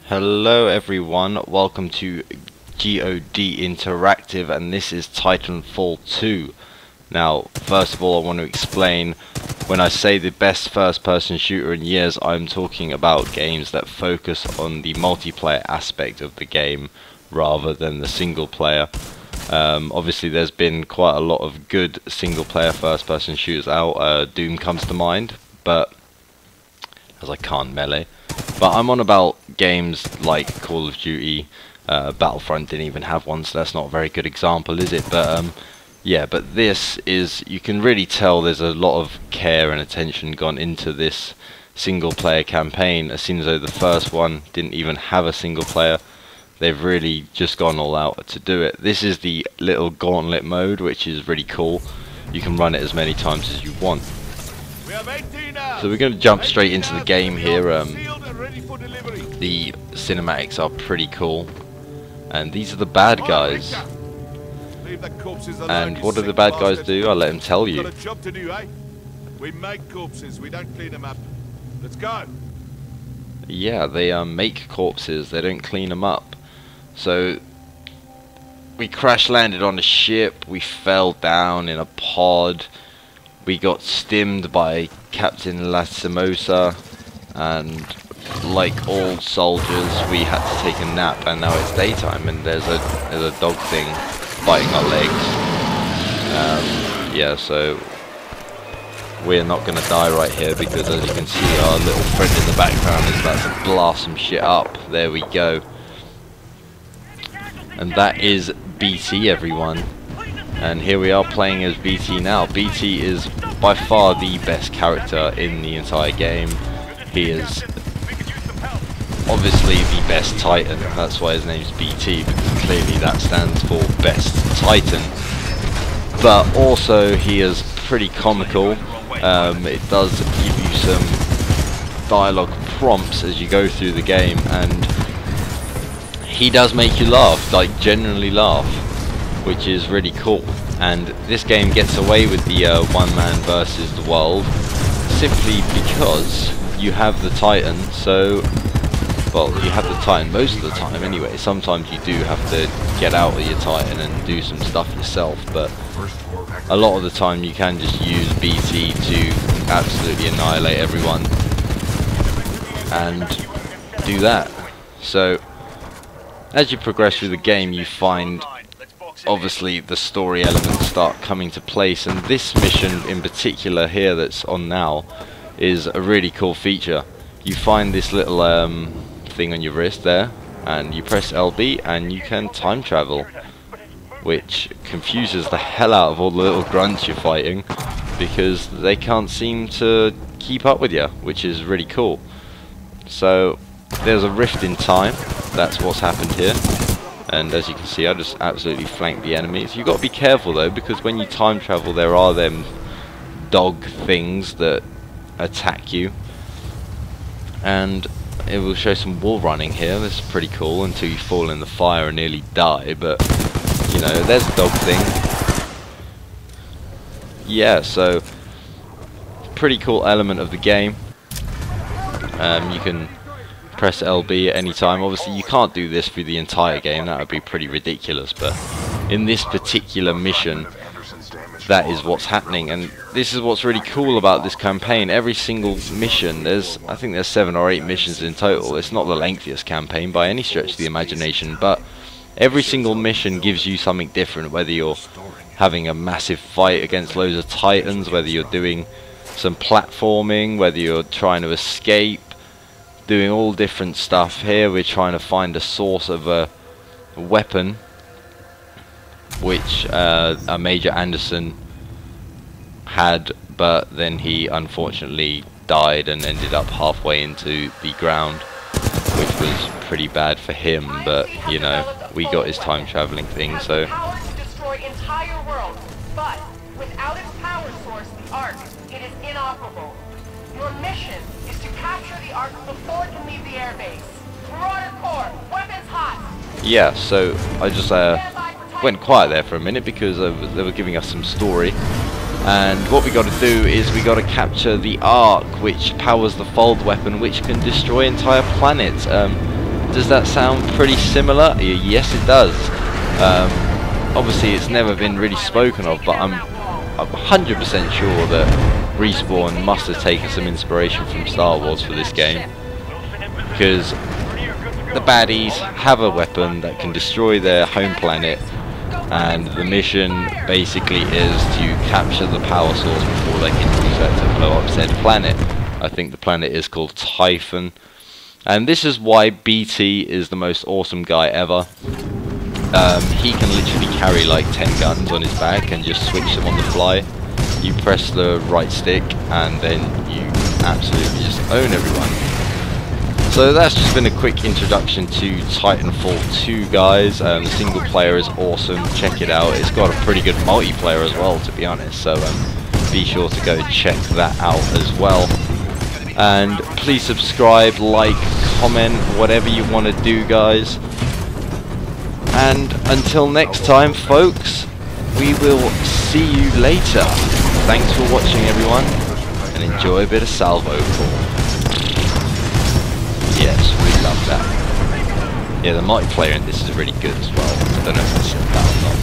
Hello everyone, welcome to GOD Interactive, and this is Titanfall 2. Now, first of all I want to explain, when I say the best first-person shooter in years, I'm talking about games that focus on the multiplayer aspect of the game rather than the single player. Obviously there's been quite a lot of good single player first-person shooters out. Doom comes to mind, but as I can't melee. But I'm on about games like Call of Duty. Battlefront didn't even have one, so that's not a very good example, is it? But yeah, but this is, you can really tell there's a lot of care and attention gone into this single player campaign. It seems though the first one didn't even have a single player. They've really just gone all out to do it. This is the little gauntlet mode, which is really cool. You can run it as many times as you want. So we're going to jump straight into the game here. The cinematics are pretty cool, and these are the bad guys. And what do the bad guys do? I'll let them tell you. We make corpses, we don't clean them up. Let's go. Yeah, they make corpses, they don't clean them up. So we crash landed on a ship, we fell down in a pod, we got stimmed by Captain Lastimosa, and like all soldiers we had to take a nap, and now it's daytime and there's a dog thing biting our legs. Yeah, so we're not going to die right here, because as you can see our little friend in the background is about to blast some shit up. There we go. And that is BT, everyone. And here we are playing as BT now. BT is by far the best character in the entire game. He is obviously the best Titan. That's why his name's BT, because clearly that stands for Best Titan. But also he is pretty comical. It does give you some dialogue prompts as you go through the game, and he does make you laugh, like genuinely laugh, which is really cool. And this game gets away with the one man versus the world simply because you have the Titan. So, well, you have the Titan most of the time anyway. Sometimes you do have to get out of your Titan and do some stuff yourself, but a lot of the time you can just use BT to absolutely annihilate everyone and do that. So as you progress through the game, you find obviously the story elements start coming to place, and this mission in particular here that's on now is a really cool feature. You find this little thing on your wrist there, and you press LB and you can time travel, which confuses the hell out of all the little grunts you're fighting, because they can't seem to keep up with you, which is really cool. So there's a rift in time, that's what's happened here. And as you can see, I just absolutely flanked the enemies. You've got to be careful though, because when you time travel there are them dog things that attack you, and it will show some wall running here. This is pretty cool until you fall in the fire and nearly die, but you know, there's a dog thing. Yeah, so pretty cool element of the game. You can press LB at any time. Obviously you can't do this through the entire game, that would be pretty ridiculous, but in this particular mission that is what's happening. And this is what's really cool about this campaign. Every single mission, I think there's 7 or 8 missions in total. It's not the lengthiest campaign by any stretch of the imagination, but every single mission gives you something different, whether you're having a massive fight against loads of Titans, whether you're doing some platforming, whether you're trying to escape, doing all different stuff. Here we're trying to find a source of a weapon which a Major Anderson had, but then he unfortunately died and ended up halfway into the ground, which was pretty bad for him, but you know, we got his time traveling thing. So power to destroy entire world, but without its power source, the Ark, it is inoperable. Your mission is to capture the Ark before it can leave the airbase. Marauder Core, weapons hot. yeah, so I just went quiet there for a minute because they were giving us some story. And what we got to do is we got to capture the Ark, which powers the fold weapon, which can destroy entire planets. Does that sound pretty similar? Yes, it does. Obviously, it's never been really spoken of, but I'm 100% sure that Respawn must have taken some inspiration from Star Wars for this game, because the baddies have a weapon that can destroy their home planet, and the mission basically is to capture the power source before they can use that to blow up said planet. I think the planet is called Titanfall, and this is why BT is the most awesome guy ever. He can literally carry like 10 guns on his back and just switch them on the fly. You press the right stick and then you absolutely just own everyone. So that's just been a quick introduction to Titanfall 2, guys. The single player is awesome, check it out. It's got a pretty good multiplayer as well, to be honest, so be sure to go check that out as well. And please subscribe, like, comment, whatever you want to do, guys. And until next time, folks, we will see you later. Thanks for watching, everyone, and enjoy a bit of Salvo Core. Yes, we love that. Yeah, the multiplayer in this is really good as well. I don't know if I said that or not.